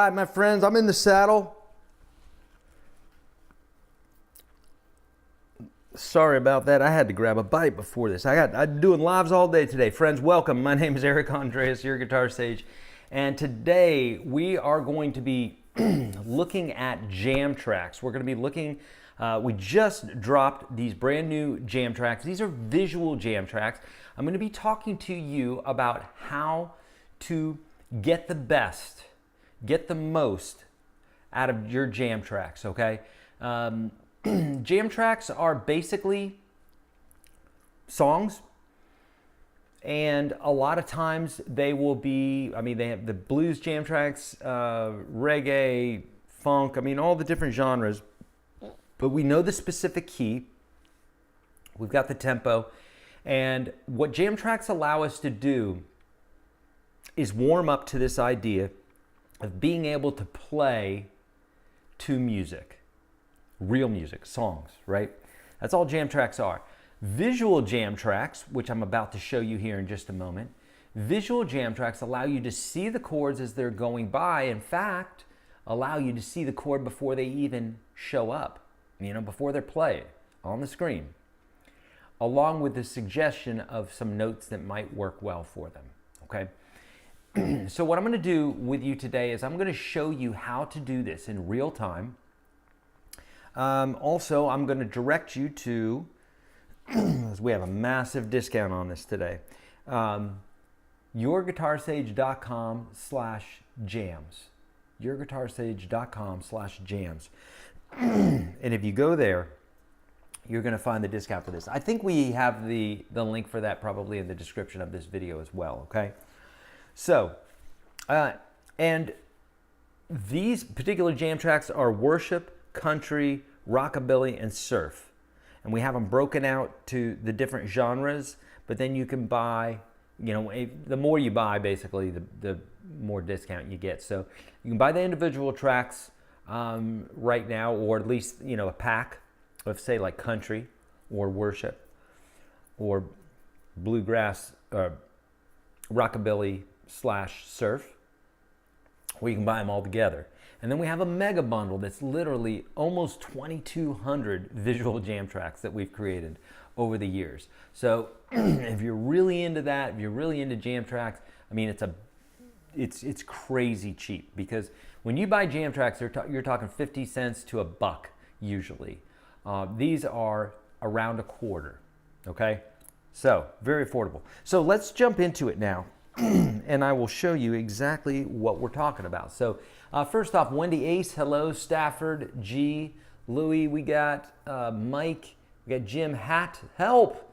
right, my friends, I'm in the saddle. Sorry about that. I had to grab a bite before this. I'm doing lives all day today. Friends, welcome. My name is Eric Andreas, your guitar sage. And today we are going to be looking at jam tracks. We're going to be looking, we just dropped these brand new jam tracks. These are visual jam tracks. I'm going to be talking to you about how to get the best, get the most out of your jam tracks, okay? Jam tracks are basically songs, and a lot of times they will be, they have the blues jam tracks, reggae, funk, all the different genres, but we know the specific key, we've got the tempo, and what jam tracks allow us to do is warm up to this idea of being able to play to music. Real music, songs, right? That's all jam tracks are. Visual jam tracks, which I'm about to show you here in just a moment, visual jam tracks allow you to see the chords as they're going by. In fact, allow you to see the chord before they even show up, before they're played on the screen, along with the suggestion of some notes that might work well for them, okay? So what I'm going to do with you today is I'm going to show you how to do this in real time. Also, I'm going to direct you to, as we have a massive discount on this today, YourGuitarSage.com/jams. YourGuitarSage.com/jams. And if you go there, you're going to find the discount for this. I think we have the link for that probably in the description of this video as well, okay? So, and these particular jam tracks are worship, country, rockabilly, and surf. And we have them broken out to the different genres, but then you can buy, the more you buy, basically, the more discount you get. So you can buy the individual tracks right now, or at least, a pack of, say, like country or worship or bluegrass, rockabilly/surf, or you can buy them all together. And then we have a mega bundle that's literally almost 2,200 visual jam tracks that we've created over the years. So if you're really into that, if you're really into jam tracks, it's crazy cheap, because when you buy jam tracks, you're talking 50 cents to $1 usually. These are around a quarter, okay? So very affordable. So let's jump into it now. And I will show you exactly what we're talking about. So first off, Wendy Ace, hello. Stafford, G, Louie, we got Mike, we got Jim Hatt, help,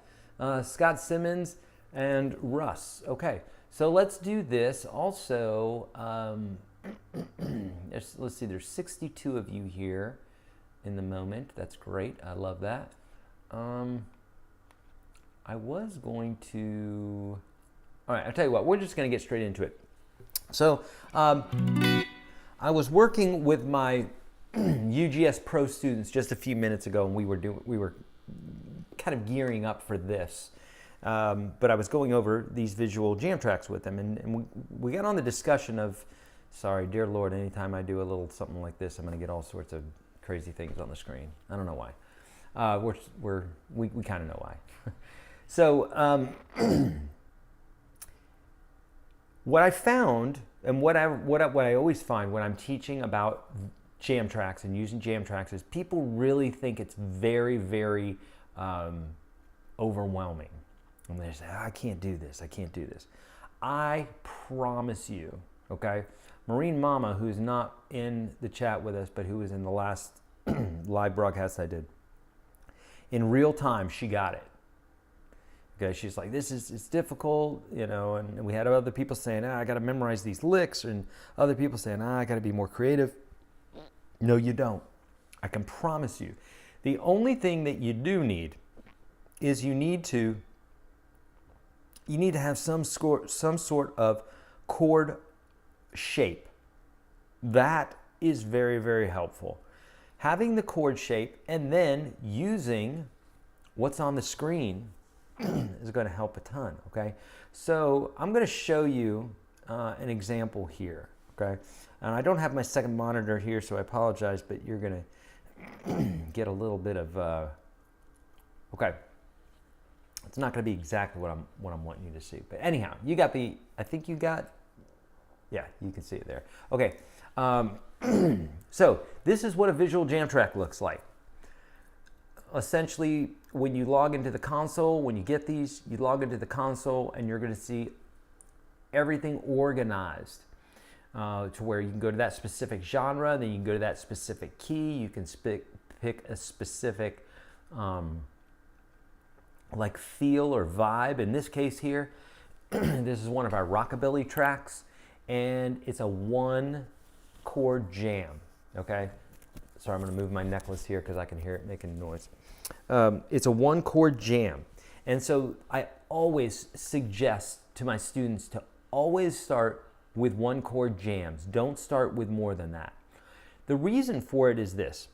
Scott Simmons, and Russ. Okay, so let's do this. Also, let's see, there's 62 of you here in the moment. That's great, I love that. I was going to... All right, I'll tell you what, we're just going to get straight into it. So I was working with my UGS Pro students just a few minutes ago, and we were kind of gearing up for this. But I was going over these visual jam tracks with them, and we got on the discussion of, sorry, dear Lord, anytime I do a little something like this, I'm going to get all sorts of crazy things on the screen. I don't know why. We kind of know why. So... what I found, and what I always find when I'm teaching about jam tracks and using jam tracks, is people really think it's very, very overwhelming. And they say, I can't do this, I can't do this. I promise you, okay? Marine Mama, who's not in the chat with us, but who was in the last live broadcast I did, in real time, she got it. Okay, she's like, it's difficult, and we had other people saying, I got to memorize these licks, and other people saying, I got to be more creative. No, you don't. I can promise you. The only thing that you do need is you need to have some sort of chord shape. That is very, very helpful. Having the chord shape and then using what's on the screen is going to help a ton, okay? So I'm going to show you an example here, okay? And I don't have my second monitor here, so I apologize, but you're gonna get a little bit of, okay. It's not gonna be exactly what I'm wanting you to see. But anyhow, you got the, I think you got, yeah, you can see it there. Okay, so this is what a visual jam track looks like. Essentially, when you log into the console, when you get these, you log into the console and you're gonna see everything organized to where you can go to that specific genre, then you can go to that specific key, you can pick a specific like feel or vibe. In this case here, this is one of our rockabilly tracks, and it's a 1-chord jam, okay? Sorry, I'm gonna move my necklace here because I can hear it making noise. It's a 1-chord jam. And so I always suggest to my students to always start with 1-chord jams. Don't start with more than that. The reason for it is this,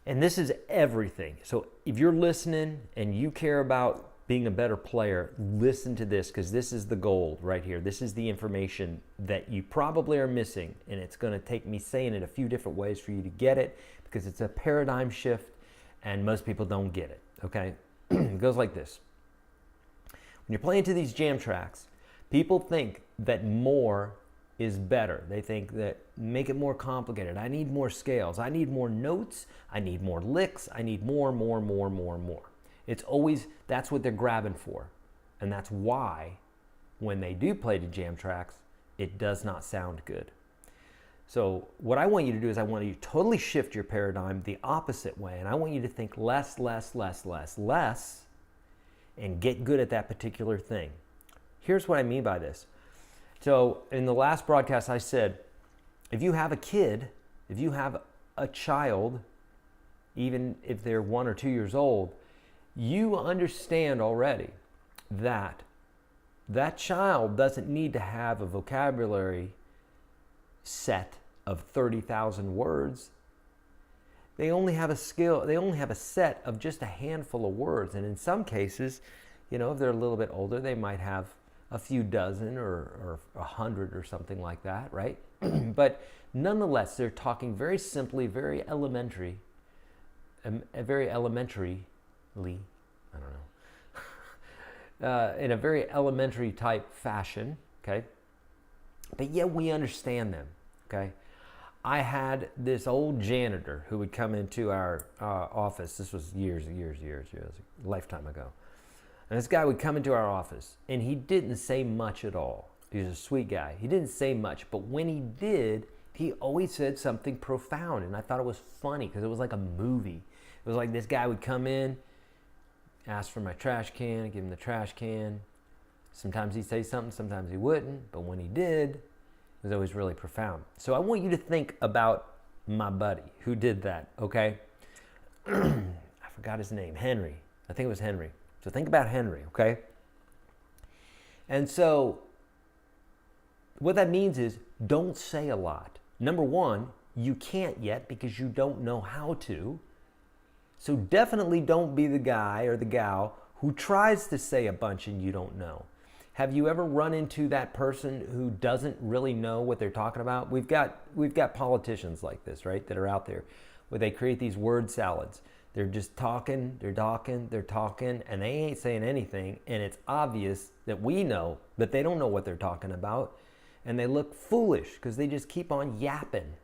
and this is everything. So if you're listening and you care about being a better player, listen to this, because this is the gold right here. This is the information that you probably are missing, and it's going to take me saying it a few different ways for you to get it, because it's a paradigm shift and most people don't get it, okay? It goes like this. When you're playing to these jam tracks, people think that more is better. They think that make it more complicated. I need more scales. I need more notes. I need more licks. I need more. It's always, that's what they're grabbing for. And that's why when they do play to jam tracks, it does not sound good. So what I want you to do is I want you to totally shift your paradigm the opposite way. And I want you to think less, and get good at that particular thing. Here's what I mean by this. So in the last broadcast, I said, if you have a kid, if you have a child, even if they're 1 or 2 years old, you understand already that that child doesn't need to have a vocabulary set of 30,000 words. They only have a skill, they only have a set of just a handful of words. And in some cases, you know, if they're a little bit older, they might have a few dozen or 100 or something like that, right? But nonetheless, they're talking very simply, very elementary, very elementarily, I don't know, in a very elementary type fashion, okay? But yet we understand them, okay? I had this old janitor who would come into our office. This was years, a lifetime ago. And this guy would come into our office, and he didn't say much at all. He was a sweet guy. He didn't say much, but when he did, he always said something profound, and I thought it was funny because it was like a movie. It was like this guy would come in, ask for my trash can, I'd give him the trash can. Sometimes he'd say something, sometimes he wouldn't, but when he did, it was always really profound. So I want you to think about my buddy who did that, okay? I forgot his name, Henry. I think it was Henry. So think about Henry, okay? And so what that means is don't say a lot. Number one, you can't yet because you don't know how to. So definitely don't be the guy or the gal who tries to say a bunch and you don't know. Have you ever run into that person who doesn't really know what they're talking about? We've got politicians like this, right, that are out there where they create these word salads. They're just talking, and they ain't saying anything, and it's obvious that we know that they don't know what they're talking about, and they look foolish because they just keep on yapping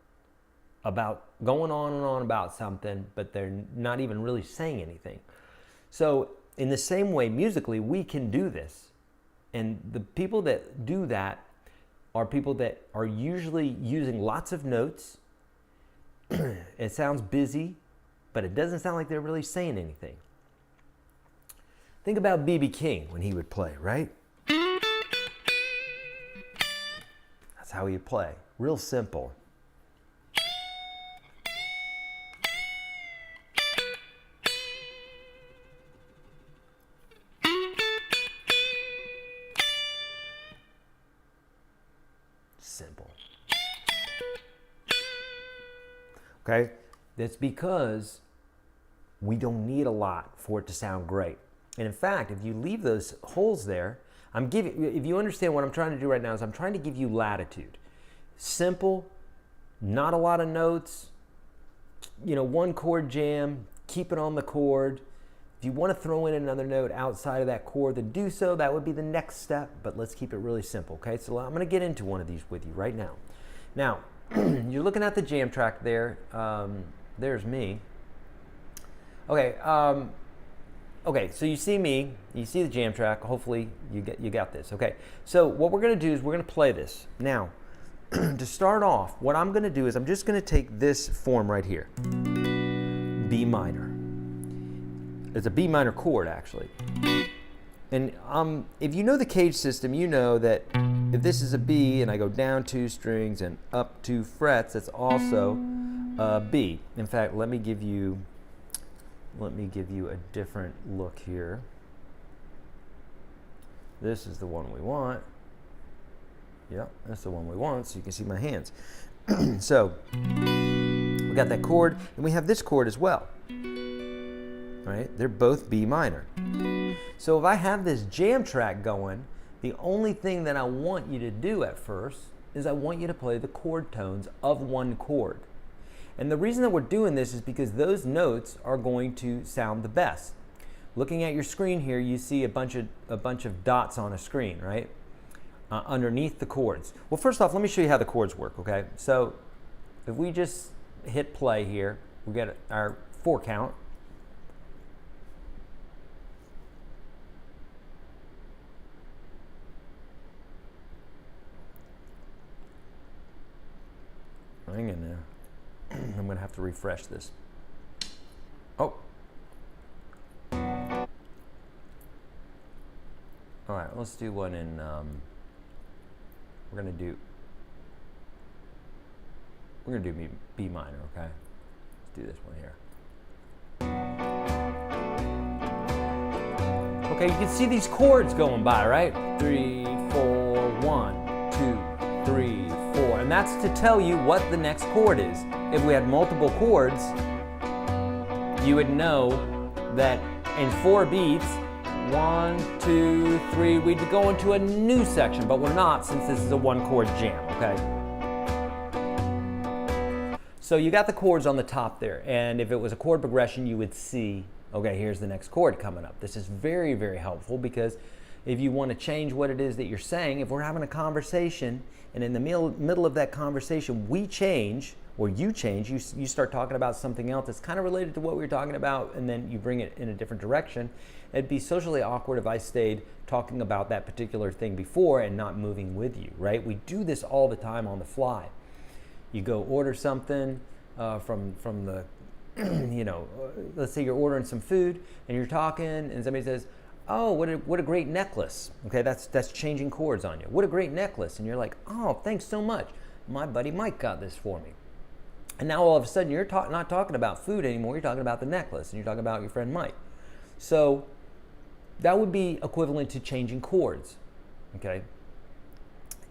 about going on and on about something, but they're not even really saying anything. So in the same way, musically, we can do this. And the people that do that are people that are usually using lots of notes. It sounds busy, but it doesn't sound like they're really saying anything. Think about B.B. King when he would play, right? That's how he would play. Real simple. Simple. Okay? That's because we don't need a lot for it to sound great. And in fact, if you leave those holes there, if you understand what I'm trying to do right now is I'm trying to give you latitude. simple, not a lot of notes, you know, one chord jam, keep it on the chord. If you want to throw in another note outside of that chord, then do so. That would be the next step, but let's keep it really simple, okay? So I'm going to get into one of these with you right now. Now, you're looking at the jam track there. There's me. Okay, okay, so you see me, you see the jam track. Hopefully you got this. Okay, so what we're going to do is we're going to play this. Now, to start off, what I'm going to do is I'm just going to take this form right here, B minor. It's a B minor chord, actually. And if you know the cage system, you know that if this is a B and I go down 2 strings and up 2 frets, it's also a B. In fact, let me give you a different look here. This is the one we want. Yep, that's the one we want, so you can see my hands. So, we got that chord, and we have this chord as well. Right? They're both B minor. So if I have this jam track going, the only thing that I want you to do at first is I want you to play the chord tones of one chord. And the reason that we're doing this is because those notes are going to sound the best. Looking at your screen here, you see a bunch of dots on a screen, right? Underneath the chords. Well, first off, let me show you how the chords work, okay? So if we just hit play here, we get our 4 count. Hang in there. I'm going to have to refresh this. Oh. All right, let's do one in, we're going to do B minor, okay? Let's do this one here. Okay, you can see these chords going by, right? 3, 4, 1, 2, 3, 4. And that's to tell you what the next chord is. If we had multiple chords, you would know that in 4 beats, 1, 2, 3, we'd go into a new section, but we're not since this is a 1 chord jam, okay? So you got the chords on the top there, and if it was a chord progression, you would see, okay, here's the next chord coming up. This is very, very helpful because if you want to change what it is that you're saying, if we're having a conversation and in the middle of that conversation we change, or you change, you start talking about something else that's kind of related to what we were talking about, and then you bring it in a different direction, it'd be socially awkward if I stayed talking about that particular thing before and not moving with you, right? We do this all the time on the fly. You go order something from the, you know, let's say you're ordering some food and you're talking and somebody says, oh, what a great necklace. Okay, that's changing chords on you. What a great necklace. And you're like, oh, thanks so much. My buddy Mike got this for me. And now all of a sudden you're not talking about food anymore. You're talking about the necklace and you're talking about your friend Mike. So that would be equivalent to changing chords. Okay.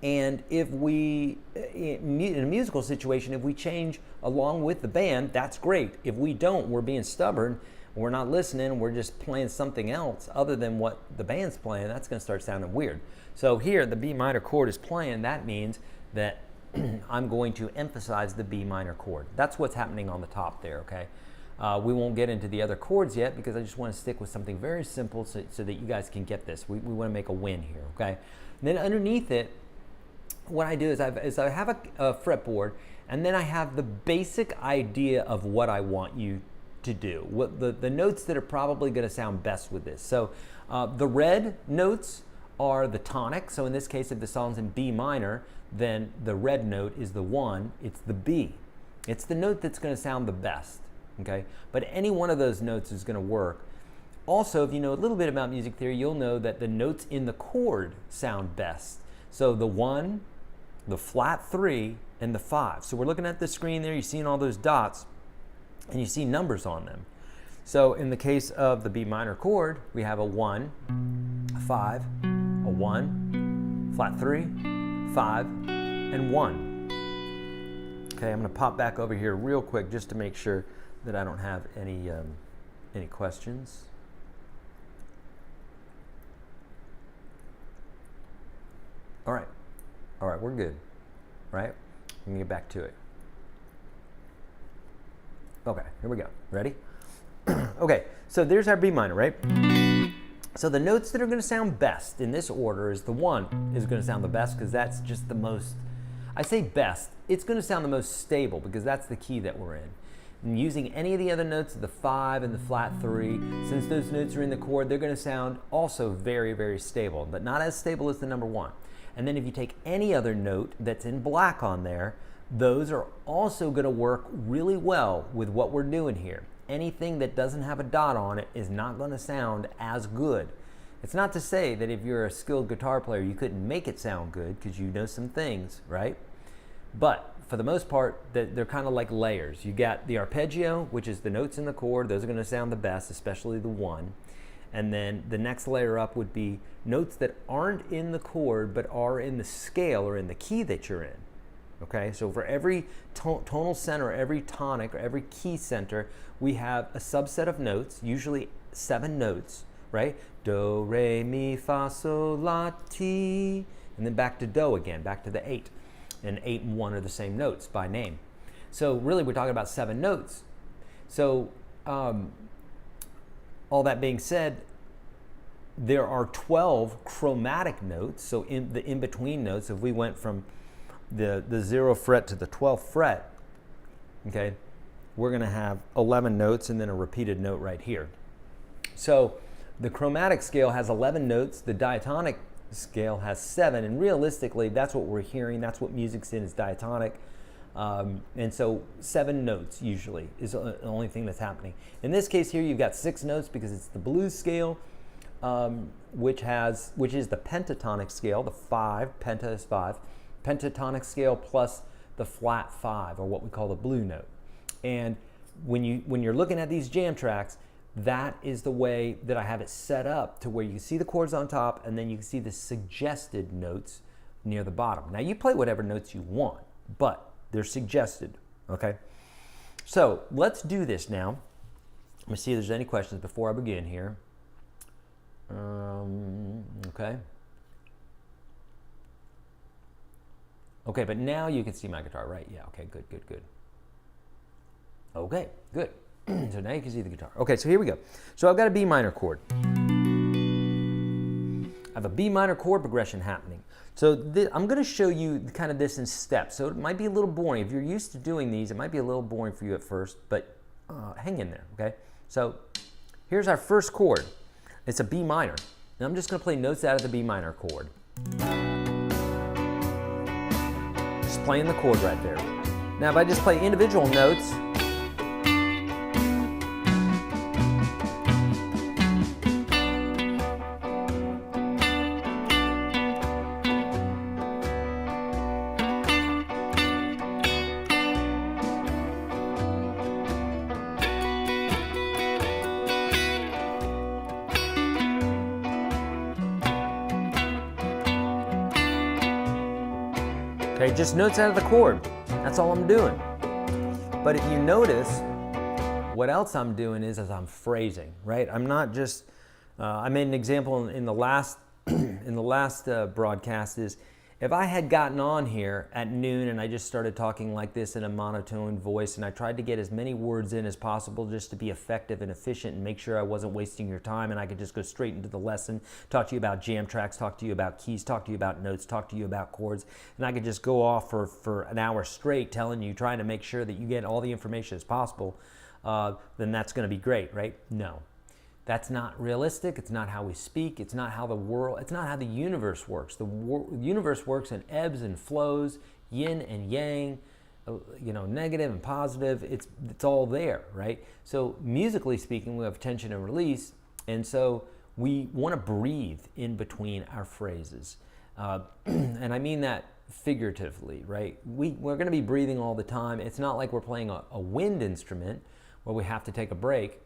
And if we, in a musical situation, if we change along with the band, that's great. If we don't, we're being stubborn, we're not listening, we're just playing something else other than what the band's playing, that's going to start sounding weird. So here, the B minor chord is playing. That means that I'm going to emphasize the B minor chord. That's what's happening on the top there, okay? We won't get into the other chords yet because I just want to stick with something very simple so that you guys can get this. We want to make a win here, okay? And then underneath it, what I do is I have a fretboard, and then I have the basic idea of what I want you to do, what the notes that are probably going to sound best with this. So the red notes are the tonic. So in this case, if the song's in B minor, then the red note is the 1, it's the B. It's the note that's going to sound the best, okay? But any one of those notes is going to work. Also, if you know a little bit about music theory, you'll know that the notes in the chord sound best. So the 1, the flat 3, and the 5. So we're looking at the screen there, you're seeing all those dots, and you see numbers on them. So in the case of the B minor chord, we have a 1, a 5, a 1, flat 3, 5, and 1. Okay, I'm going to pop back over here real quick just to make sure that I don't have any questions. All right, we're good, right? Let me get back to it. Okay, here we go. Ready? Okay, so there's our B minor, right? So the notes that are going to sound best in this order is the 1 is going to sound the best because that's just the most, I say best, it's going to sound the most stable because that's the key that we're in. And using any of the other notes, the 5 and the flat 3, since those notes are in the chord, they're going to sound also very, very stable, but not as stable as the number 1. And then if you take any other note that's in black on there, those are also going to work really well with what we're doing here. Anything that doesn't have a dot on it is not going to sound as good. It's not to say that if you're a skilled guitar player, you couldn't make it sound good because you know some things, right? But for the most part, they're kind of like layers. You got the arpeggio, which is the notes in the chord. Those are going to sound the best, especially the 1. And then the next layer up would be notes that aren't in the chord but are in the scale or in the key that you're in. Okay, so for every tonal center, every tonic, or every key center, we have a subset of notes, usually 7 notes, right? Do, re, mi, fa, sol, la, ti, and then back to do again, back to the 8. And 8 and 1 are the same notes by name. So really we're talking about 7 notes. So all that being said, there are 12 chromatic notes. So in the in-between notes, if we went from the 0th fret to the 12th fret, okay, we're going to have 11 notes and then a repeated note right here. So the chromatic scale has 11 notes, the diatonic scale has 7, and realistically that's what we're hearing, that's what music's in, is diatonic. And so 7 notes usually is the only thing that's happening. In this case here you've got 6 notes because it's the blues scale, which is the pentatonic scale, the 5, penta is 5, pentatonic scale plus the flat 5, or what we call the blue note. And when you're looking at these jam tracks, that is the way that I have it set up, to where you can see the chords on top and then you can see the suggested notes near the bottom. Now you play whatever notes you want, but they're suggested, okay? So let's do this now. Let me see if there's any questions before I begin here. Okay. Okay, but now you can see my guitar, right? Yeah, okay, good, good, good. Okay, good. So now you can see the guitar. Okay, so here we go. So I've got a B minor chord. I have a B minor chord progression happening. So I'm going to show you kind of this in steps. So it might be a little boring. If you're used to doing these, it might be a little boring for you at first, but hang in there, okay? So here's our first chord. It's a B minor. And I'm just going to play notes out of the B minor chord. Just playing the chord right there. Now if I just play individual notes, okay, just notes out of the chord. That's all I'm doing. But if you notice, what else I'm doing is I'm phrasing, right? I'm not just, I made an example in the last, broadcast is, if I had gotten on here at noon and I just started talking like this in a monotone voice and I tried to get as many words in as possible just to be effective and efficient and make sure I wasn't wasting your time and I could just go straight into the lesson, talk to you about jam tracks, talk to you about keys, talk to you about notes, talk to you about chords, and I could just go off for an hour straight telling you, trying to make sure that you get all the information as possible, then that's going to be great, right? No. That's not realistic. It's not how we speak. It's not how the world, it's not how the universe works. The universe works in ebbs and flows, yin and yang, negative and positive. It's all there, right? So musically speaking, we have tension and release, and so we want to breathe in between our phrases. And I mean that figuratively, right? We're going to be breathing all the time. It's not like we're playing a wind instrument where we have to take a break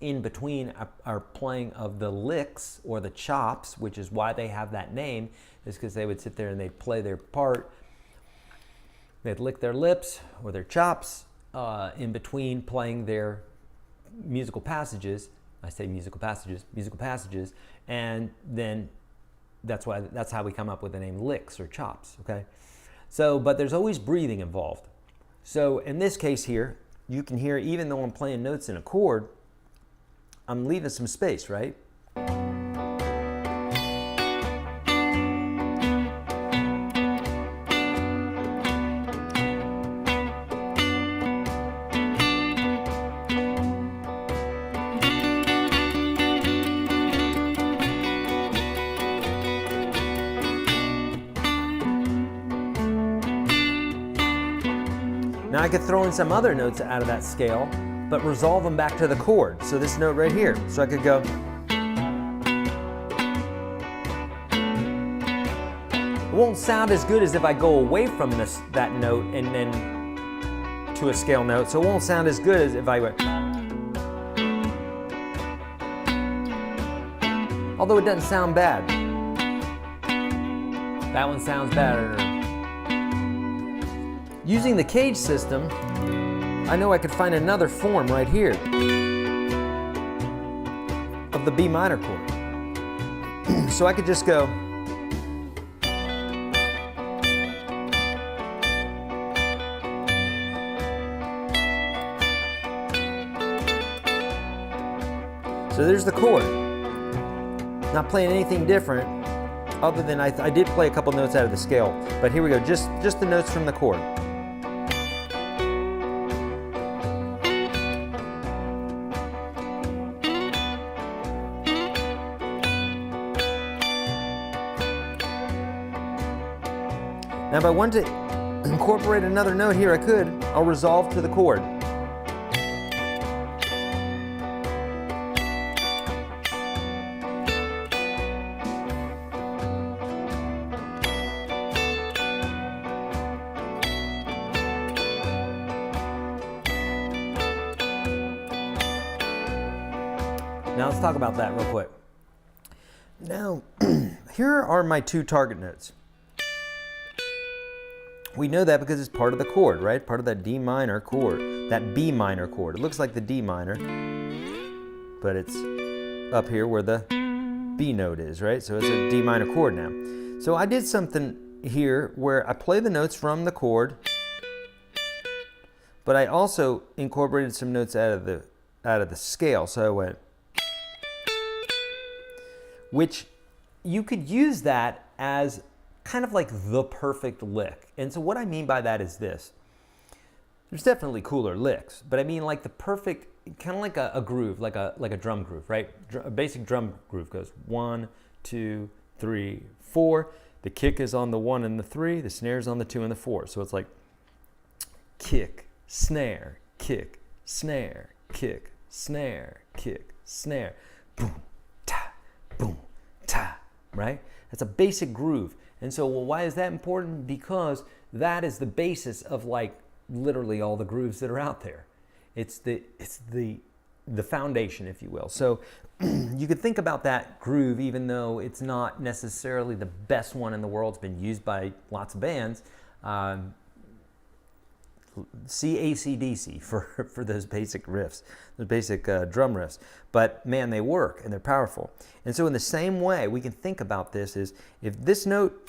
in between our playing of the licks or the chops, which is why they have that name, is because they would sit there and they'd play their part. They'd lick their lips or their chops in between playing their musical passages. I say musical passages, and then that's how we come up with the name licks or chops, okay? So, but there's always breathing involved. So in this case here, you can hear, even though I'm playing notes in a chord, I'm leaving some space, right? Now I could throw in some other notes out of that scale, but resolve them back to the chord. So this note right here. So I could go. It won't sound as good as if I go away from that note and then to a scale note. So it won't sound as good as if I went. Although it doesn't sound bad. That one sounds better. Using the cage system, I know I could find another form right here of the B minor chord. So I could just go. So there's the chord. Not playing anything different other than I did play a couple notes out of the scale, but here we go, just the notes from the chord. Now if I want to incorporate another note here, I could. I'll resolve to the chord. Now let's talk about that real quick. Now, here are my two target notes. We know that because it's part of the chord, right? Part of that D minor chord, that B minor chord. It looks like the D minor, but it's up here where the B note is, right? So it's a D minor chord now. So I did something here where I play the notes from the chord, but I also incorporated some notes out of the scale. So I went, which you could use that as kind of like the perfect lick. And so what I mean by that is this. There's definitely cooler licks, but I mean like the perfect, kind of like a groove, like a drum groove, right? A basic drum groove goes 1, 2, 3, 4. The kick is on the 1 and the 3, the snare is on the 2 and the 4. So it's like kick, snare, kick, snare, kick, snare, kick, snare, boom, ta, right? That's a basic groove. And so, well, why is that important? Because that is the basis of like literally all the grooves that are out there. It's the foundation, if you will. So you could think about that groove, even though it's not necessarily the best one in the world. It's been used by lots of bands. See AC/DC for those basic riffs, those basic drum riffs. But man, they work and they're powerful. And so in the same way, we can think about this is if this note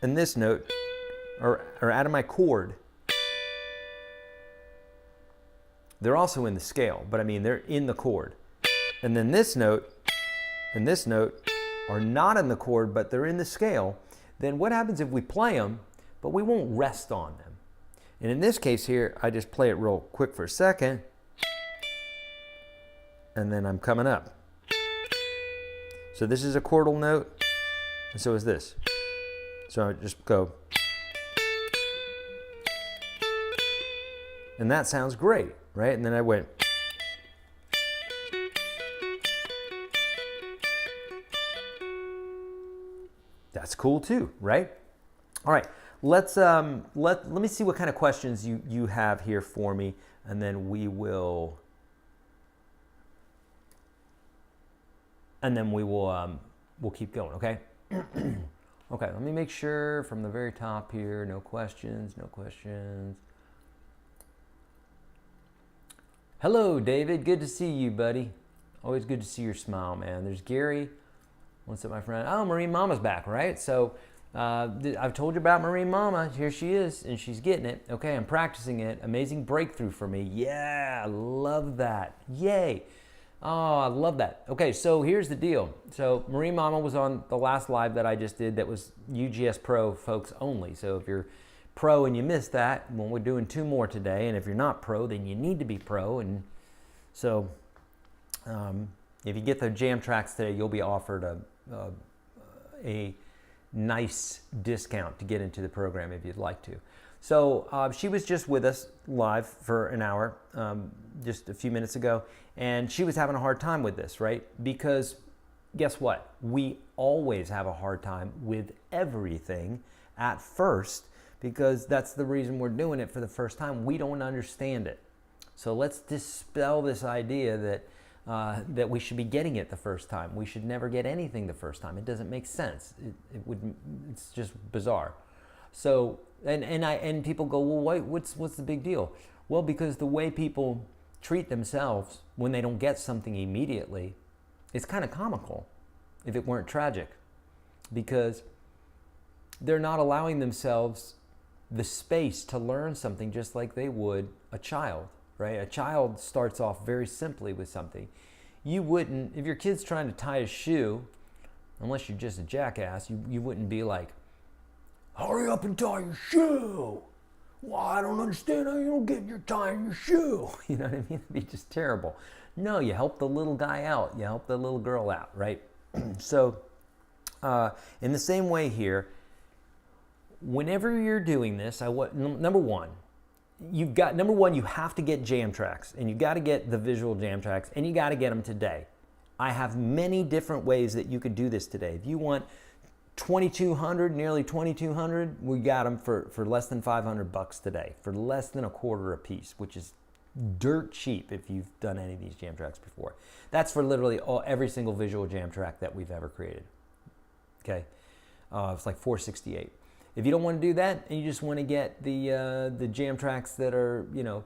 and this note are out of my chord, they're also in the scale, but I mean, they're in the chord. And then this note and this note are not in the chord, but they're in the scale. Then what happens if we play them, but we won't rest on them? And in this case here, I just play it real quick for a second, and then I'm coming up. So this is a chordal note, and so is this. So I just go. And that sounds great, right? And then I went. That's cool too, right? All right. Let's let me see what kind of questions you have here for me, and then we'll keep going, okay? Okay, let me make sure from the very top here, no questions. Hello, David, good to see you, buddy. Always good to see your smile, man. There's Gary. What's up, my friend? Oh, Marine Mama's back, right? So I've told you about Marine Mama. Here she is, and she's getting it. Okay, I'm practicing it. Amazing breakthrough for me. Yeah, I love that. Yay. Oh, I love that. Okay, so here's the deal. So Marine Mama was on the last live that I just did that was UGS Pro folks only. So if you're pro and you missed that, well, we're doing 2 more today. And if you're not pro, then you need to be pro. And so if you get the jam tracks today, you'll be offered a nice discount to get into the program if you'd like to. So she was just with us live for an hour, just a few minutes ago, and she was having a hard time with this, right? Because guess what? We always have a hard time with everything at first, because that's the reason we're doing it for the first time. We don't understand it. So let's dispel this idea that we should be getting it the first time. We should never get anything the first time. It doesn't make sense. It's just bizarre. So and people go, well, what's the big deal? Well, because the way people treat themselves when they don't get something immediately, it's kind of comical if it weren't tragic, because they're not allowing themselves the space to learn something just like they would a child, right? A child starts off very simply with something. You wouldn't, if your kid's trying to tie a shoe, unless you're just a jackass, you wouldn't be like, hurry up and tie your shoe. Well, I don't understand how you don't get your tying your shoe. You know what I mean? It'd be just terrible. No, you help the little guy out. You help the little girl out, right? So in the same way here, whenever you're doing this, number one, you have to get jam tracks, and you got to get the visual jam tracks, and you got to get them today. I have many different ways that you could do this today. If you want 2,200, nearly 2,200, we got them for less than $500 today, for less than $1/4 a piece, which is dirt cheap if you've done any of these jam tracks before. That's for literally every single visual jam track that we've ever created. Okay, it's like $468. If you don't want to do that, and you just want to get the jam tracks that are, you know,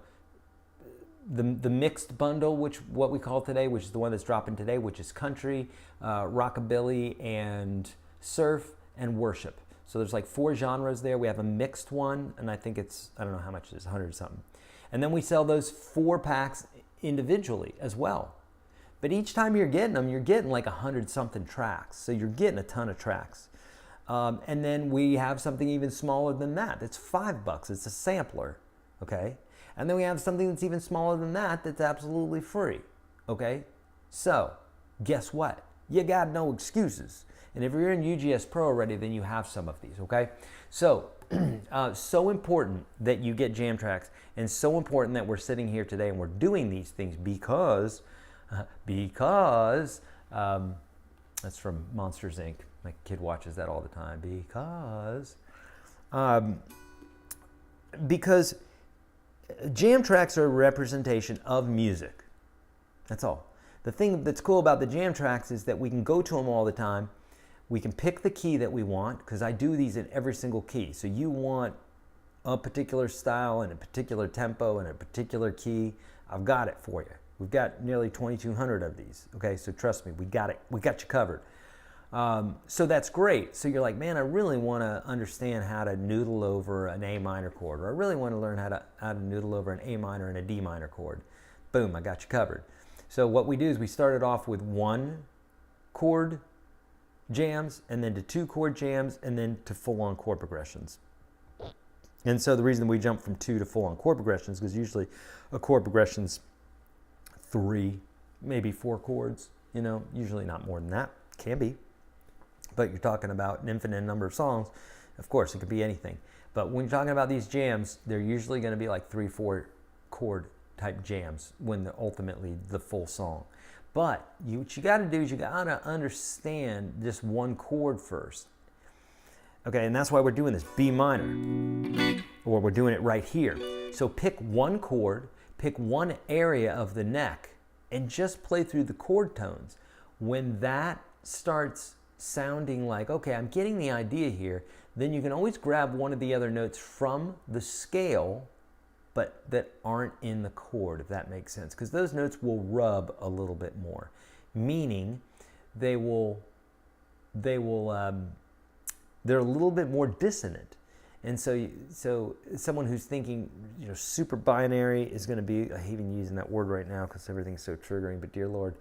the mixed bundle, what we call today, which is the one that's dropping today, which is country, rockabilly, and surf and worship. So there's like 4 genres there. We have a mixed one, and I think it's, I don't know how much it is, 100 something. And then we sell those 4 packs individually as well. But each time you're getting them, you're getting like 100 something tracks. So you're getting a ton of tracks. And then we have something even smaller than that. It's $5. It's a sampler, okay? And then we have something that's even smaller than that that's absolutely free, okay? So guess what? You got no excuses. And if you're in UGS Pro already, then you have some of these, okay? So, so important that you get jam tracks, and so important that we're sitting here today and we're doing these things because that's from Monsters, Inc. My kid watches that all the time. Because jam tracks are a representation of music. That's all. The thing that's cool about the jam tracks is that we can go to them all the time. We can pick the key that we want, because I do these in every single key. So you want a particular style and a particular tempo and a particular key, I've got it for you. We've got nearly 2,200 of these. Okay, so trust me, we got it. We got you covered. So that's great. So you're like, man, I really want to understand how to noodle over an A minor chord, or I really want to learn how to noodle over an A minor and a D minor chord. Boom, I got you covered. So what we do is we started off with 1 chord jams, and then to 2 chord jams, and then to full-on chord progressions. And so the reason we jump from 2 to full-on chord progressions, because usually a chord progression's 3, maybe 4 chords, you know, usually not more than that. Can be. But you're talking about an infinite number of songs. Of course, it could be anything. But when you're talking about these jams, they're usually going to be like 3, 4 chord type jams when they're ultimately the full song. But what you got to do is you got to understand just 1 chord first. Okay, and that's why we're doing this B minor, or we're doing it right here. So pick 1 chord, pick 1 area of the neck, and just play through the chord tones. When that starts sounding like, okay, I'm getting the idea here, then you can always grab one of the other notes from the scale, but that aren't in the chord, if that makes sense. Because those notes will rub a little bit more, meaning they will they're a little bit more dissonant. And so someone who's thinking, super binary is going to be, I hate even using that word right now because everything's so triggering, but dear Lord.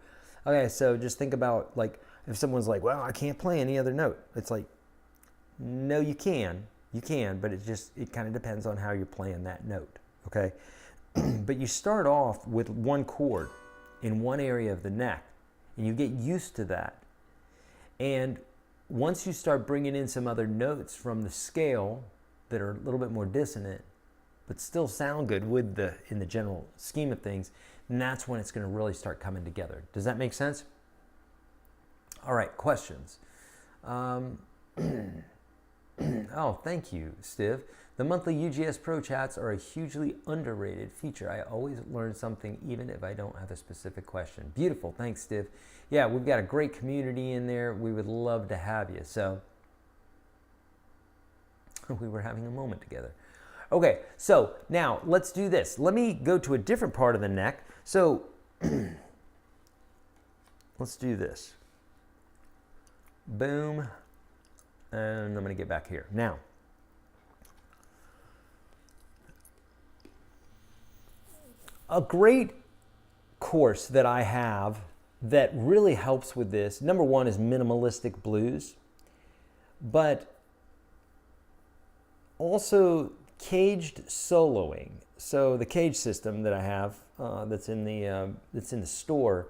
Okay, so just think about, like, if someone's like, well, I can't play any other note. It's like, no, you can, but it kind of depends on how you're playing that note, okay? But you start off with one chord in one area of the neck, and you get used to that. And once you start bringing in some other notes from the scale that are a little bit more dissonant, but still sound good in the general scheme of things, then that's when it's going to really start coming together. Does that make sense? All right, questions. Oh, thank you, Stiv. The monthly UGS Pro chats are a hugely underrated feature. I always learn something even if I don't have a specific question. Beautiful, thanks, Stiv. Yeah, we've got a great community in there. We would love to have you. So we were having a moment together. Okay, so now let's do this. Let me go to a different part of the neck. So let's do this. Boom. And I'm going to get back here. Now, a great course that I have that really helps with this, number one, is minimalistic blues, but also caged soloing. So the cage system that I have that's in the store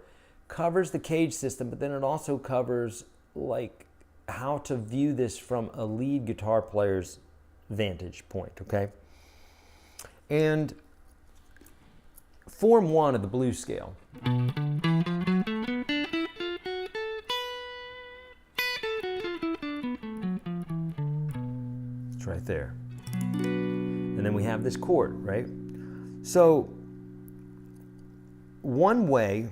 covers the cage system, but then it also covers like how to view this from a lead guitar player's vantage point, okay? And form 1 of the blues scale. It's right there. And then we have this chord, right? So one way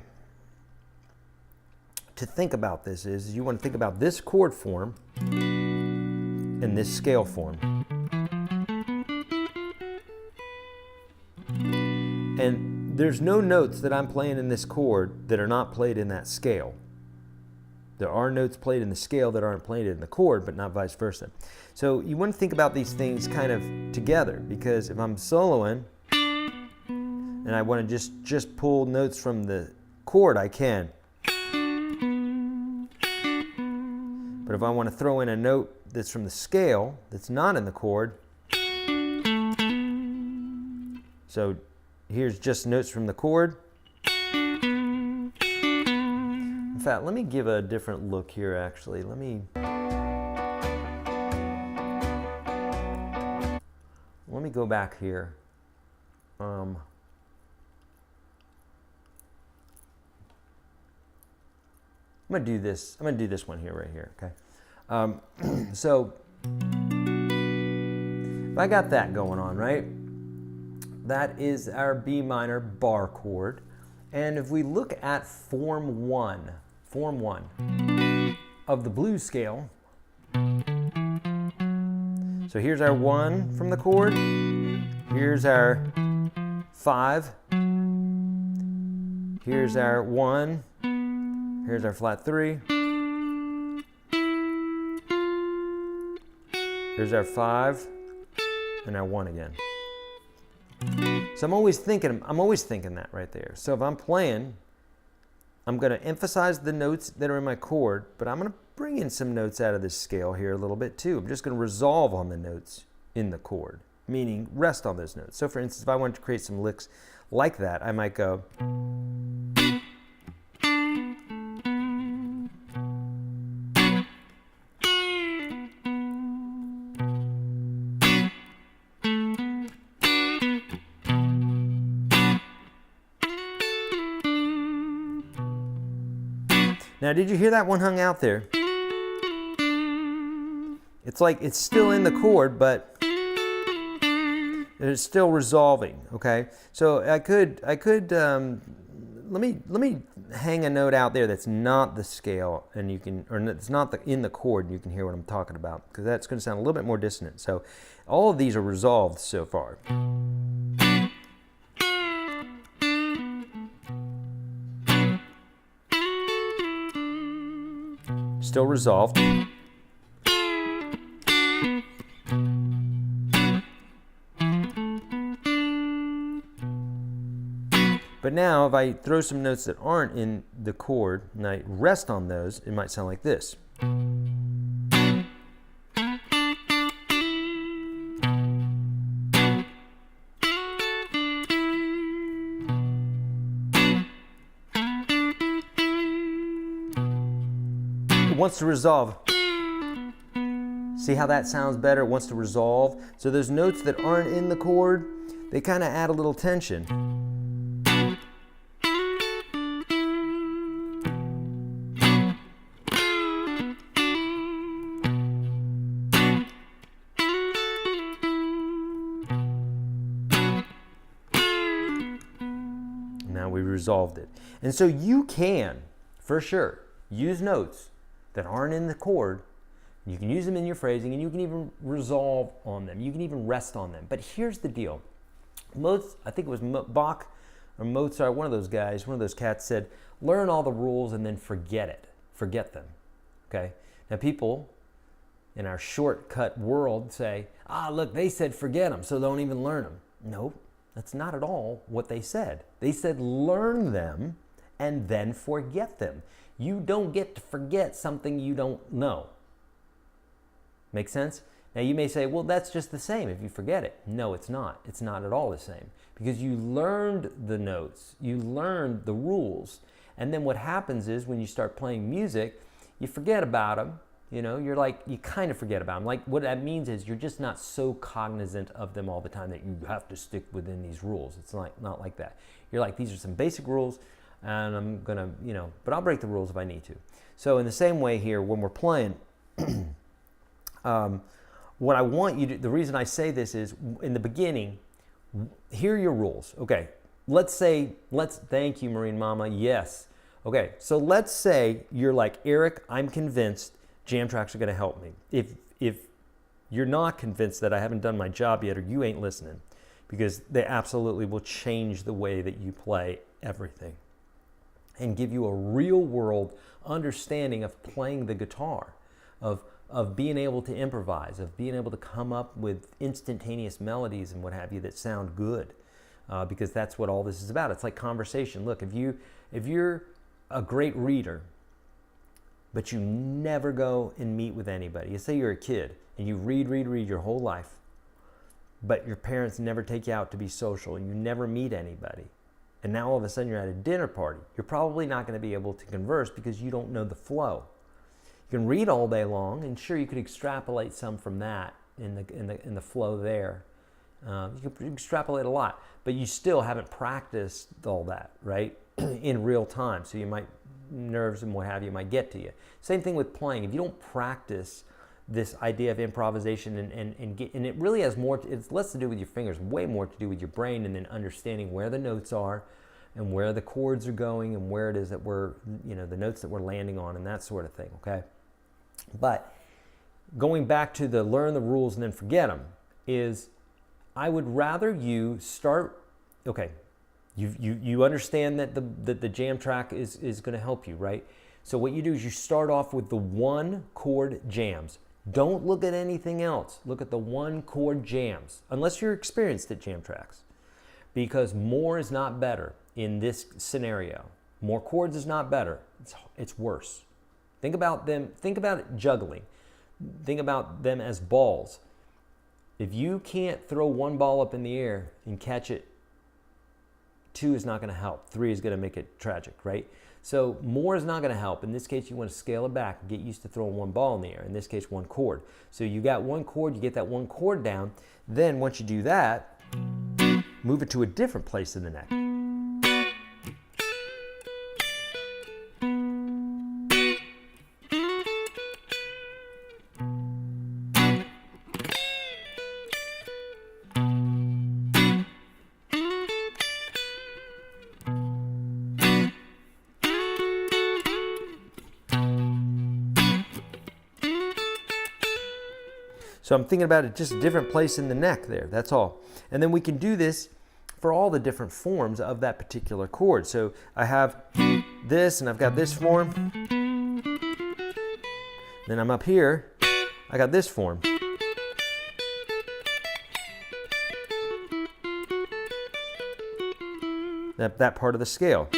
to think about this is you want to think about this chord form and this scale form. And there's no notes that I'm playing in this chord that are not played in that scale. There are notes played in the scale that aren't played in the chord, but not vice versa. So you want to think about these things kind of together, because if I'm soloing and I want to just pull notes from the chord, I can. But if I want to throw in a note that's from the scale that's not in the chord, so here's just notes from the chord. In fact, let me give a different look here actually. Let me go back here. I'm gonna do this one here, right here, okay? So if I got that going on, right? That is our B minor bar chord. And if we look at form 1 of the blues scale, so here's our 1 from the chord, here's our 5, here's our 1, here's our flat 3, here's our 5, and our 1 again. So I'm always thinking that right there. So if I'm playing, I'm going to emphasize the notes that are in my chord, but I'm going to bring in some notes out of this scale here a little bit too. I'm just going to resolve on the notes in the chord, meaning rest on those notes. So for instance, if I wanted to create some licks like that, I might go. Now, did you hear that one hung out there? It's like it's still in the chord, but it's still resolving, okay? So let me hang a note out there that's not the scale, and you can, or it's not in the chord, and you can hear what I'm talking about, because that's going to sound a little bit more dissonant. So all of these are resolved so far. Still resolved. But now if I throw some notes that aren't in the chord and I rest on those, it might sound like this. It wants to resolve. See how that sounds better? It wants to resolve. So those notes that aren't in the chord, they kind of add a little tension. Now we resolved it. And so you can, for sure, use notes that aren't in the chord. You can use them in your phrasing, and you can even resolve on them. You can even rest on them. But here's the deal. I think it was Bach or Mozart, one of those guys, one of those cats said, learn all the rules and then forget it. Forget them. Okay? Now people in our shortcut world say, look, they said forget them, so don't even learn them. Nope, that's not at all what they said. They said learn them and then forget them. You don't get to forget something you don't know. Make sense? Now you may say, well, that's just the same if you forget it. No, it's not. It's not at all the same. Because you learned the notes, you learned the rules, and then what happens is when you start playing music, you forget about them. You know, you kind of forget about them. Like what that means is you're just not so cognizant of them all the time that you have to stick within these rules. It's not like that. You're like, these are some basic rules, and I'm gonna, but I'll break the rules if I need to. So in the same way here, when we're playing, what I want you to, the reason I say this is in the beginning, here are your rules. Okay, thank you, Marine Mama, yes. Okay, so let's say you're like, Eric, I'm convinced jam tracks are gonna help me. If you're not convinced that I haven't done my job yet, or you ain't listening, because they absolutely will change the way that you play everything and give you a real world understanding of playing the guitar, of being able to improvise, of being able to come up with instantaneous melodies and what have you that sound good, because that's what all this is about. It's like conversation. Look, if you're a great reader, but you never go and meet with anybody. You say you're a kid and you read your whole life, but your parents never take you out to be social and you never meet anybody. And now all of a sudden you're at a dinner party. You're probably not going to be able to converse because you don't know the flow. You can read all day long, and sure, you could extrapolate some from that in the flow there. You can extrapolate a lot, but you still haven't practiced all that, right, in real time. So you might, nerves and what have you might get to you. Same thing with playing. If you don't practice this idea of improvisation and it really has more, it's less to do with your fingers, way more to do with your brain, and then understanding where the notes are and where the chords are going and where it is that we're, the notes that we're landing on and that sort of thing, okay? But going back to the learn the rules and then forget them is, I would rather you start, okay, you understand that the jam track is going to help you, right? So what you do is you start off with the one chord jams. Don't look at anything else. Look at the one chord jams, unless you're experienced at jam tracks, because more is not better in this scenario. More chords is not better. It's worse. Think about them. Think about it juggling. Think about them as balls. If you can't throw one ball up in the air and catch it, 2 is not going to help. 3 is going to make it tragic, right? So more is not going to help. In this case, you want to scale it back and get used to throwing one ball in the air. In this case, one chord. So you got one chord, you get that one chord down. Then once you do that, move it to a different place in the neck. So I'm thinking about it, just a different place in the neck there, that's all. And then we can do this for all the different forms of that particular chord. So I have this, and I've got this form. Then I'm up here, I got this form. that part of the scale.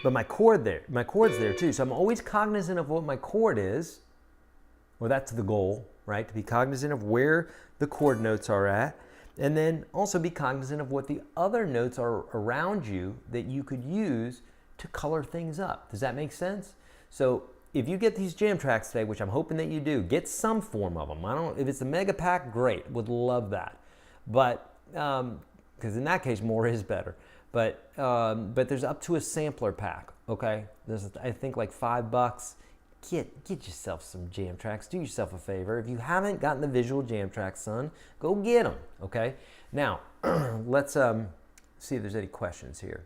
But my chord's there too. So I'm always cognizant of what my chord is. Well, that's the goal, right? To be cognizant of where the chord notes are at. And then also be cognizant of what the other notes are around you that you could use to color things up. Does that make sense? So if you get these jam tracks today, which I'm hoping that you do, get some form of them. If it's a mega pack, great. Would love that. But, because in that case, more is better. But there's up to a sampler pack, okay? There's, I think, like $5. Get yourself some jam tracks. Do yourself a favor. If you haven't gotten the visual jam tracks, son, go get them, okay? Now, let's see if there's any questions here.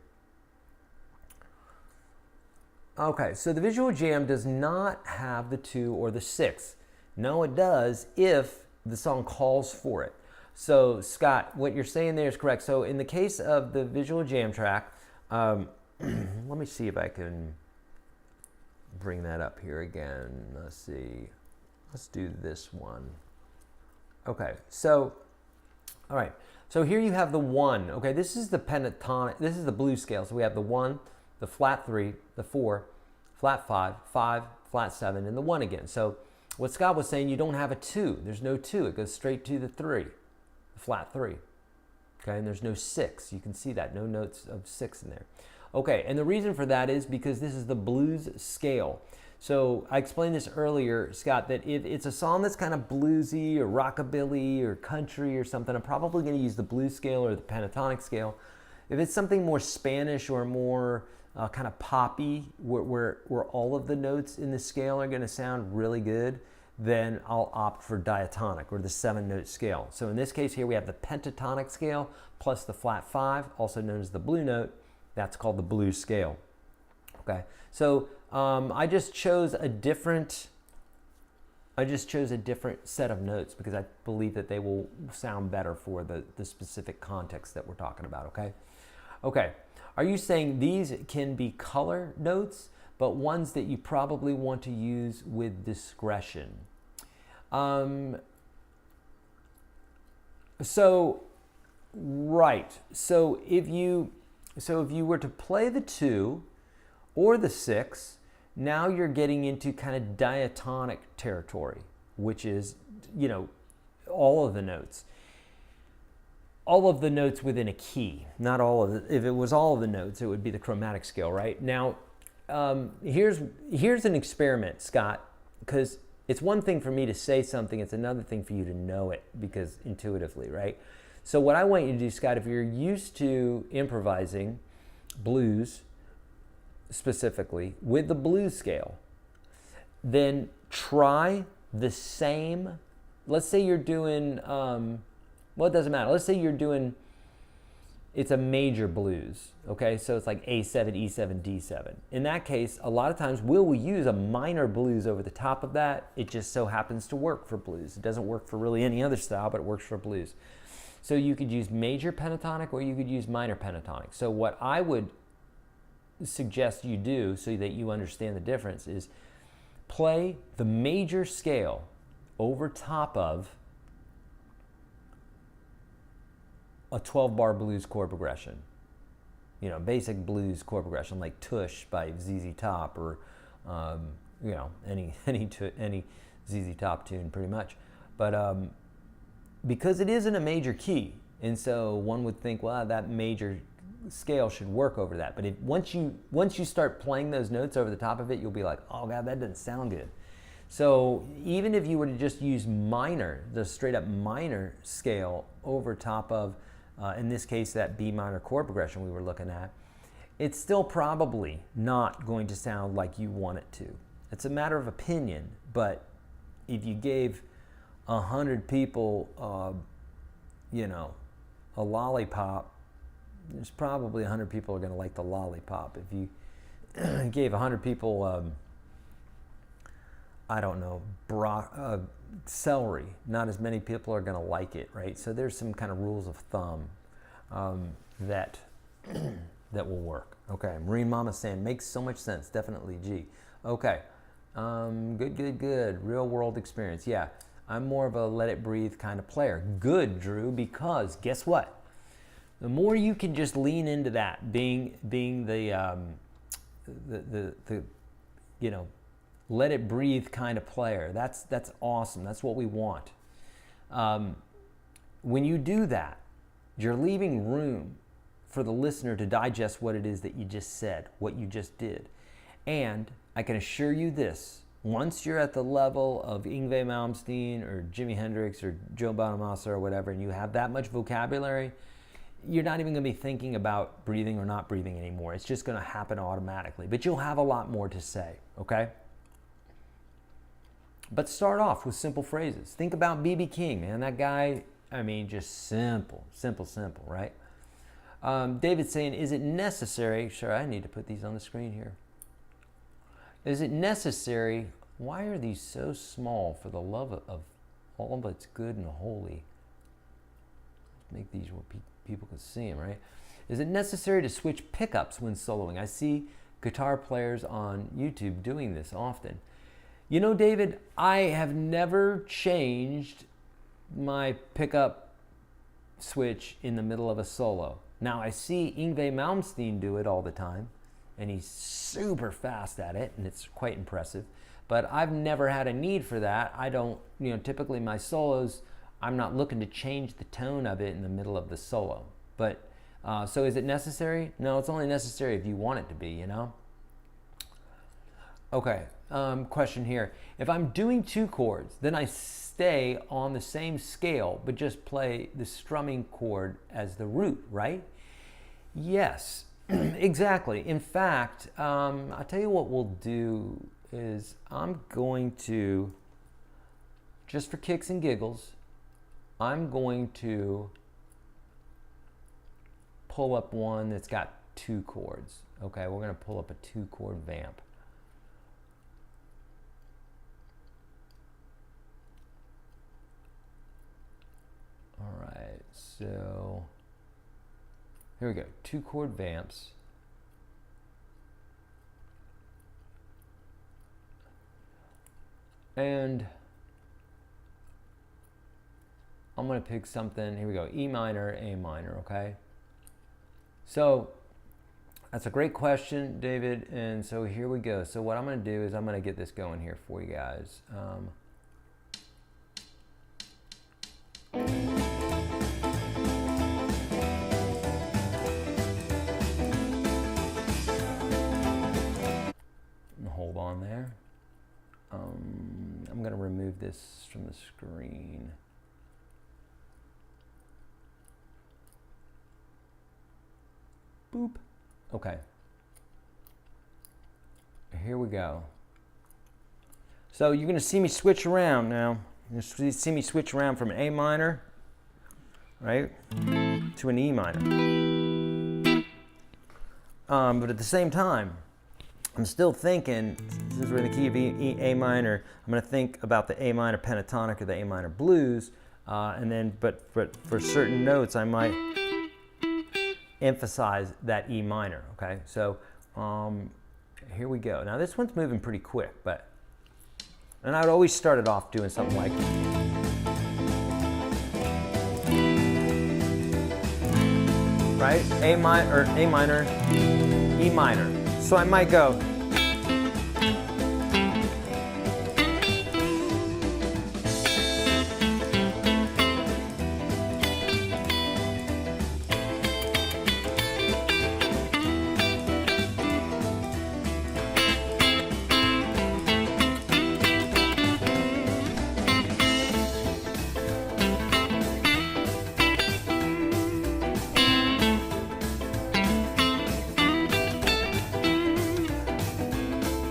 Okay, so the visual jam does not have the 2 or the 6. No, it does if the song calls for it. So, Scott, what you're saying there is correct. So, in the case of the visual jam track, let me see if I can bring that up here again. Let's see. Let's do this one. Okay, so, all right. So here you have the 1. Okay, this is the pentatonic. This is the blues scale. So we have the 1, the flat 3, the 4, flat 5, 5, flat 7, and the 1 again. So what Scott was saying, you don't have a 2. There's no 2. It goes straight to the 3, the flat 3. Okay, and there's no 6. You can see that. No notes of 6 in there. Okay, and the reason for that is because this is the blues scale. So I explained this earlier, Scott, that if it's a song that's kind of bluesy or rockabilly or country or something, I'm probably going to use the blues scale or the pentatonic scale. If it's something more Spanish or more kind of poppy, where all of the notes in the scale are going to sound really good, then I'll opt for diatonic or the 7-note scale. So in this case here, we have the pentatonic scale plus the flat 5, also known as the blue note. That's called the blues scale. Okay, so I just chose a different set of notes because I believe that they will sound better for the specific context that we're talking about. Okay, okay. Are you saying these can be color notes, but ones that you probably want to use with discretion? So, right. So if you were to play the 2 or the 6, now you're getting into kind of diatonic territory, which is, all of the notes. All of the notes within a key, not all of it. If it was all of the notes, it would be the chromatic scale, right? Now, here's an experiment, Scott, because it's one thing for me to say something, it's another thing for you to know it, because intuitively, right? So what I want you to do, Scott, if you're used to improvising blues specifically with the blues scale, then try the same. Let's say you're doing, well, it doesn't matter. Let's say you're doing, it's a major blues, okay? So it's like A7, E7, D7. In that case, a lot of times we'll use a minor blues over the top of that. It just so happens to work for blues. It doesn't work for really any other style, but it works for blues. So you could use major pentatonic or you could use minor pentatonic. So what I would suggest you do so that you understand the difference is play the major scale over top of a 12-bar blues chord progression. Basic blues chord progression like Tush by ZZ Top or, any ZZ Top tune pretty much. But because it is in a major key, and so one would think, well, that major scale should work over that. But once you start playing those notes over the top of it, you'll be like, oh God, that doesn't sound good. So even if you were to just use minor, the straight up minor scale over top of, in this case, that B minor chord progression we were looking at, it's still probably not going to sound like you want it to. It's a matter of opinion, but if you gave 100 people, a lollipop, there's probably 100 people are going to like the lollipop. If you gave 100 people, celery, not as many people are going to like it, right? So there's some kind of rules of thumb that will work. Okay, Marine Mama saying, makes so much sense, definitely G. Okay, good. Real world experience, yeah. I'm more of a let it breathe kind of player. Good, Drew, because guess what? The more you can just lean into that, being the you know, let it breathe kind of player. That's awesome. That's what we want. When you do that, you're leaving room for the listener to digest what it is that you just said, what you just did. And I can assure you this, once you're at the level of Yngwie Malmsteen or Jimi Hendrix or Joe Bonamassa or whatever, and you have that much vocabulary, you're not even going to be thinking about breathing or not breathing anymore. It's just going to happen automatically. But you'll have a lot more to say, okay? But start off with simple phrases. Think about B.B. King, man. That guy, I mean, just simple, right? David's saying, is it necessary? Sure, I need to put these on the screen here. Is it necessary? Why are these so small for the love of all that's good and holy? Make these where people can see them, right? Is it necessary to switch pickups when soloing? I see guitar players on YouTube doing this often. You know, David, I have never changed my pickup switch in the middle of a solo. Now, I see Yngwie Malmsteen do it all the time, and he's super fast at it, and it's quite impressive. But I've never had a need for that. I don't, you know, typically my solos, I'm not looking to change the tone of it in the middle of the solo. But, so is it necessary? No, it's only necessary if you want it to be, you know? Okay, question here. If I'm doing 2 chords, then I stay on the same scale, but just play the strumming chord as the root, right? Yes, exactly. In fact, I'll tell you what we'll do is I'm going to, just for kicks and giggles, I'm going to pull up one that's got 2 chords. Okay, we're going to pull up a 2-chord vamp. All right, so here we go, 2-chord vamps. And I'm going to pick something, here we go, E minor, A minor, okay? So that's a great question, David, and so here we go. So what I'm going to do is I'm going to get this going here for you guys. Hold on there. I'm going to remove this from the screen. Boop. Okay. Here we go. So you're going to see me switch around now. You're going to see me switch around from an A minor, right, to an E minor. But at the same time, I'm still thinking, since we're in the key of A minor, I'm going to think about the A minor pentatonic or the A minor blues, and then, but for certain notes, I might emphasize that E minor, okay? So here we go. Now this one's moving pretty quick, and I would always start it off doing something like, right? A minor, E minor. So I might go,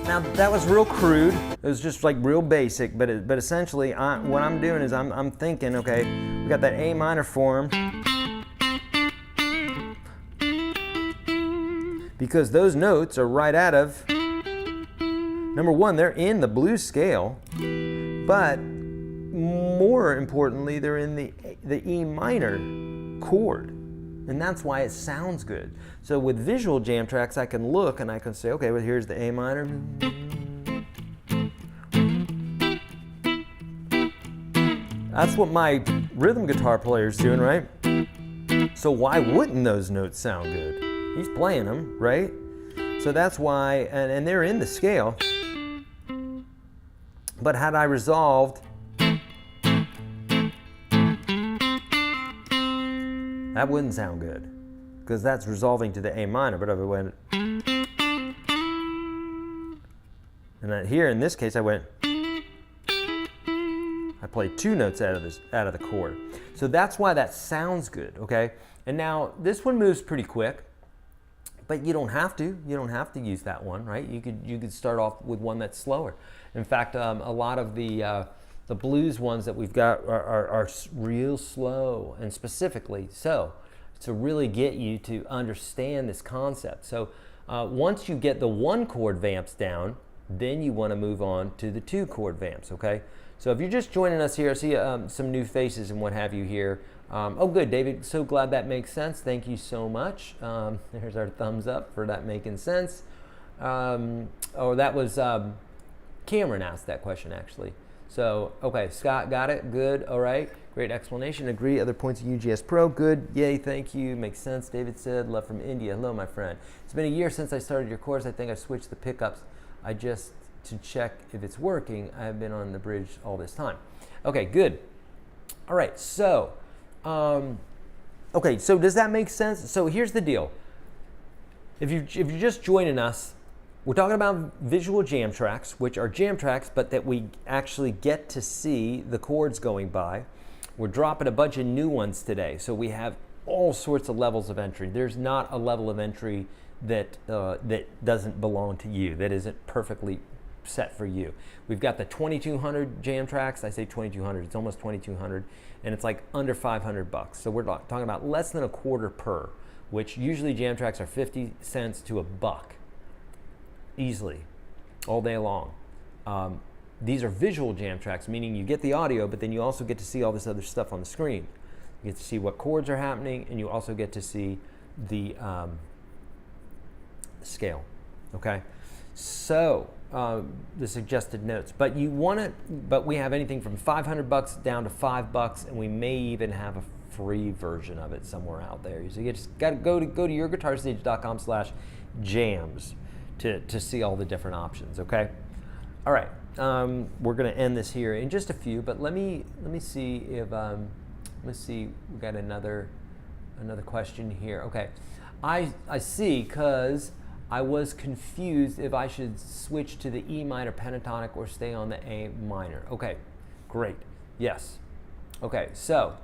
now that was real crude. It was just like real basic, but essentially what I'm doing is I'm thinking, okay, we got that A minor form, because those notes are right out of, number one, they're in the blues scale, but more importantly, they're in the E minor chord. And that's why it sounds good. So with visual jam tracks, I can look and I can say, okay, well, here's the A minor. That's what my rhythm guitar player is doing, right? So why wouldn't those notes sound good? He's playing them, right? So that's why, and they're in the scale. But had I resolved, that wouldn't sound good, because that's resolving to the A minor. But if I went, and here in this case I went, I played 2 notes out of the chord. So that's why that sounds good, okay? And now this one moves pretty quick, but you don't have to. You don't have to use that one, right? You could start off with one that's slower. In fact, a lot of the blues ones that we've got are real slow, and specifically so to really get you to understand this concept. So once you get the 1-chord vamps down, then you want to move on to the 2-chord vamps, okay? So if you're just joining us here, I see some new faces and what have you here. Oh, good, David. So glad that makes sense. Thank you so much. There's our thumbs up for that making sense. Oh, that was Cameron asked that question, actually. So, okay, Scott got it. Good. All right. Great explanation. Agree. Other points of UGS Pro. Good. Yay. Thank you. Makes sense. David said, love from India. Hello, my friend. It's been a year since I started your course. I think I switched the pickups. To check if it's working. I have been on the bridge all this time. Okay, good. All right, so, okay, so does that make sense? So here's the deal. If you're just joining us, we're talking about visual jam tracks, which are jam tracks, but that we actually get to see the chords going by. We're dropping a bunch of new ones today, so we have all sorts of levels of entry. There's not a level of entry that doesn't belong to you, that isn't perfectly set for you. We've got the 2200 jam tracks. I say 2200, it's almost 2200, and it's like under 500 bucks. So we're talking about less than a quarter per, which usually jam tracks are 50 cents to a buck, easily, all day long. These are visual jam tracks, meaning you get the audio, but then you also get to see all this other stuff on the screen. You get to see what chords are happening, and you also get to see the scale, okay? So, the suggested notes, but we have anything from 500 bucks down to $5, and we may even have a free version of it somewhere out there. So you just got to go to YourGuitarSage.com/jams to see all the different options. Okay, all right. We're going to end this here in just a few, but let me see if let's see. We got another question here. Okay, I see, because I was confused if I should switch to the E minor pentatonic or stay on the A minor. Okay, great. Yes. Okay, so,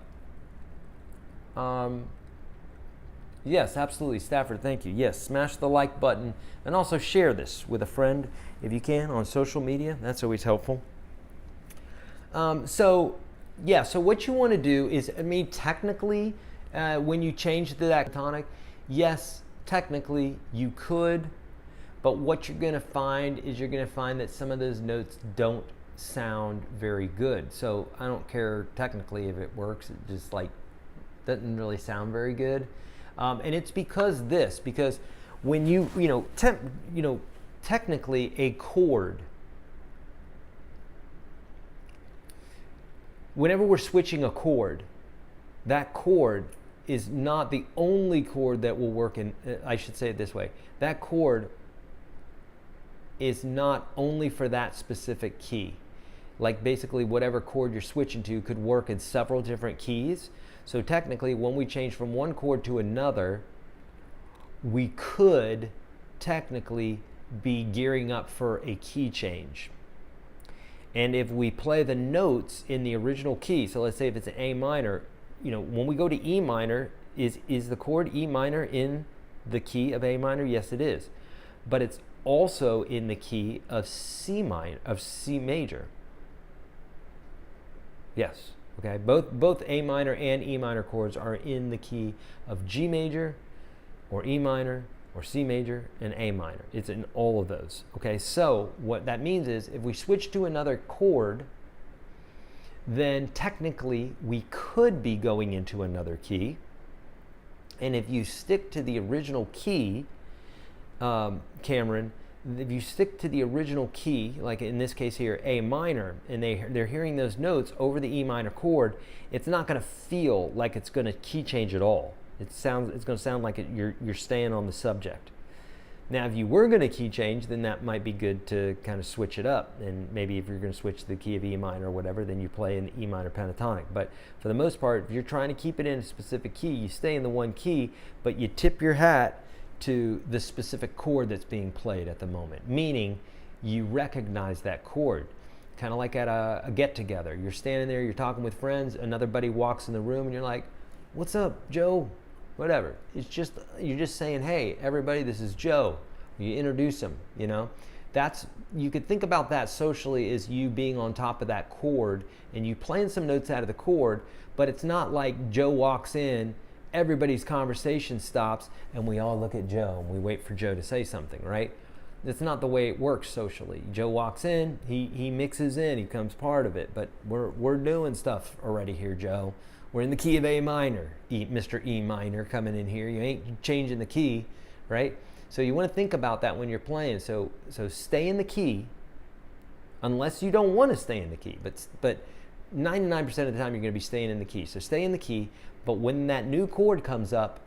yes, absolutely, Stafford, thank you. Yes, smash the like button, and also share this with a friend if you can on social media. That's always helpful. So what you want to do is, I mean, technically, when you change to that tonic, yes, technically you could, but what you're going to find is that some of those notes don't sound very good. So I don't care technically if it works, it just like doesn't really sound very good. And it's because when technically a chord, whenever we're switching a chord, that chord is not the only chord that will work in, I should say it this way, that chord is not only for that specific key. Like basically whatever chord you're switching to could work in several different keys. So technically when we change from one chord to another, we could technically be gearing up for a key change. And if we play the notes in the original key, so let's say if it's an A minor, when we go to E minor, is the chord E minor in the key of A minor? Yes, it is. But it's also in the key of C major. Yes, okay? Both A minor and E minor chords are in the key of G major, or E minor, or C major, and A minor. It's in all of those, okay? So what that means is if we switch to another chord, then technically we could be going into another key. And if you stick to the original key, Cameron, if you stick to the original key, like in this case here, A minor, and they're hearing those notes over the E minor chord, it's not going to feel like it's going to key change at all. It's going to sound like you're staying on the subject. Now, if you were going to key change, then that might be good to kind of switch it up. And maybe if you're going to switch to the key of E minor or whatever, then you play in E minor pentatonic. But for the most part, if you're trying to keep it in a specific key, you stay in the one key, but you tip your hat to the specific chord that's being played at the moment. Meaning, you recognize that chord. Kind of like at a get-together. You're standing there, you're talking with friends, another buddy walks in the room, and you're like, "What's up, Joe?" Whatever. It's just, you're just saying, "Hey, everybody, this is Joe." You introduce them, you know. You could think about that socially as you being on top of that chord and you playing some notes out of the chord, but it's not like Joe walks in, everybody's conversation stops, and we all look at Joe and we wait for Joe to say something, right? That's not the way it works socially. Joe walks in, he mixes in, he becomes part of it, but we're doing stuff already here, Joe. We're in the key of A minor, Mr. E minor coming in here. You ain't changing the key, right? So you want to think about that when you're playing. So stay in the key, unless you don't want to stay in the key. But 99% of the time you're going to be staying in the key. So stay in the key. But when that new chord comes up,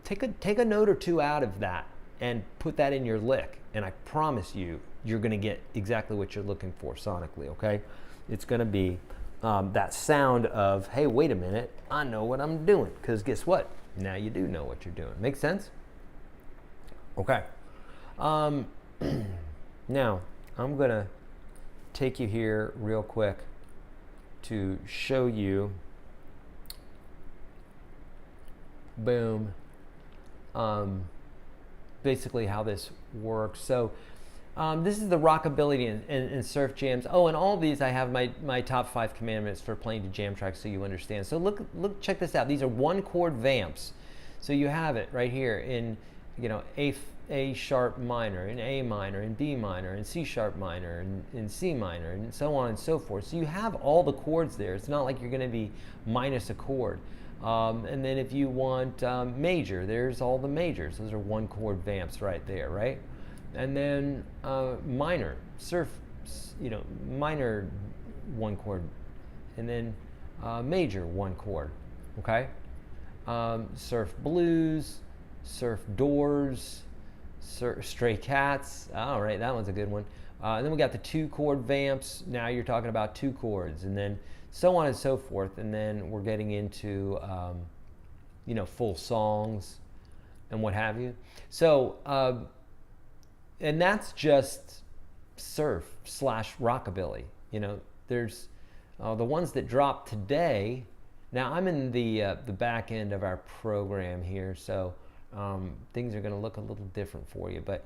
take a note or two out of that and put that in your lick. And I promise you, you're going to get exactly what you're looking for sonically. Okay? It's going to be that sound of, "Hey, wait a minute, I know what I'm doing." Because guess what? Now you do know what you're doing. Make sense? Okay. Now, I'm going to take you here real quick to show you, boom, basically how this works. So this is the rockabilly and surf jams. Oh, and all of these I have my top 5 commandments for playing to jam tracks so you understand. So look, check this out. These are 1-chord vamps. So you have it right here in, you know, A sharp minor, in A minor, in B minor, in C sharp minor, in C minor, and so on and so forth. So you have all the chords there. It's not like you're going to be minus a chord. And then if you want major, there's all the majors. Those are 1-chord vamps right there, right? And then minor, surf, you know, minor 1-chord, and then major 1-chord, okay? Surf blues, surf doors, stray cats. All right, that one's a good one. And then we got the 2-chord vamps. Now you're talking about 2 chords, and then so on and so forth. And then we're getting into, you know, full songs and what have you. So, and that's just surf / rockabilly. You know, there's the ones that dropped today. Now I'm in the back end of our program here, so things are going to look a little different for you. But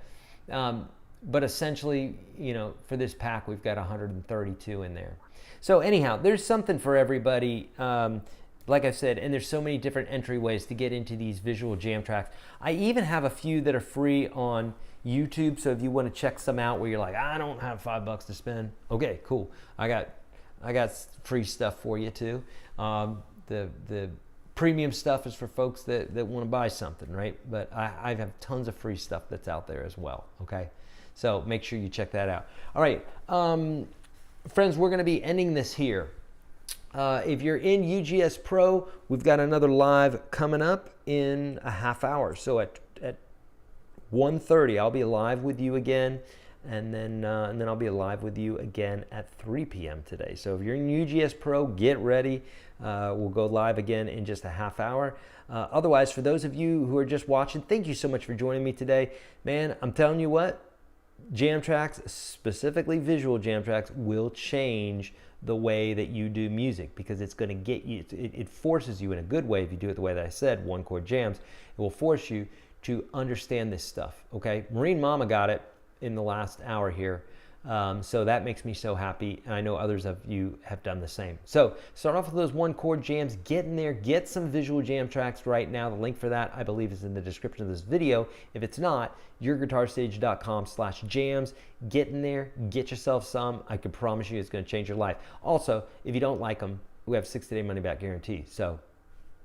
essentially, you know, for this pack, we've got 132 in there. So anyhow, there's something for everybody. Like I said, and there's so many different entryways to get into these visual jam tracks. I even have a few that are free on YouTube. So if you want to check some out where you're like, "I don't have $5 to spend," okay, cool. I got free stuff for you too. The premium stuff is for folks that want to buy something, right? But I have tons of free stuff that's out there as well, okay? So make sure you check that out. All right, friends, we're going to be ending this here. If you're in UGS Pro, we've got another live coming up in a half hour. So at 1:30, I'll be live with you again. And then I'll be live with you again at 3 p.m. today. So if you're in UGS Pro, get ready. We'll go live again in just a half hour. Otherwise, for those of you who are just watching, thank you so much for joining me today. Man, I'm telling you what, jam tracks, specifically visual jam tracks, will change the way that you do music, because it's going to get you, it forces you in a good way, if you do it the way that I said, 1-chord jams, it will force you to understand this stuff, okay? Marine Mama got it in the last hour here. So that makes me so happy, and I know others of you have done the same. So start off with those 1-chord jams, get in there, get some visual jam tracks right now. The link for that, I believe, is in the description of this video. If it's not, YourGuitarSage.com/jams. Get in there, get yourself some. I can promise you it's going to change your life. Also, if you don't like them, we have 60-day money-back guarantee. So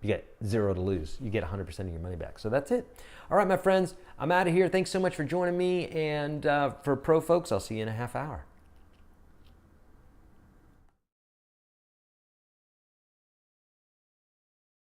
you get 0 to lose. You get 100% of your money back. So that's it. All right, my friends, I'm out of here. Thanks so much for joining me. And for pro folks, I'll see you in a half hour.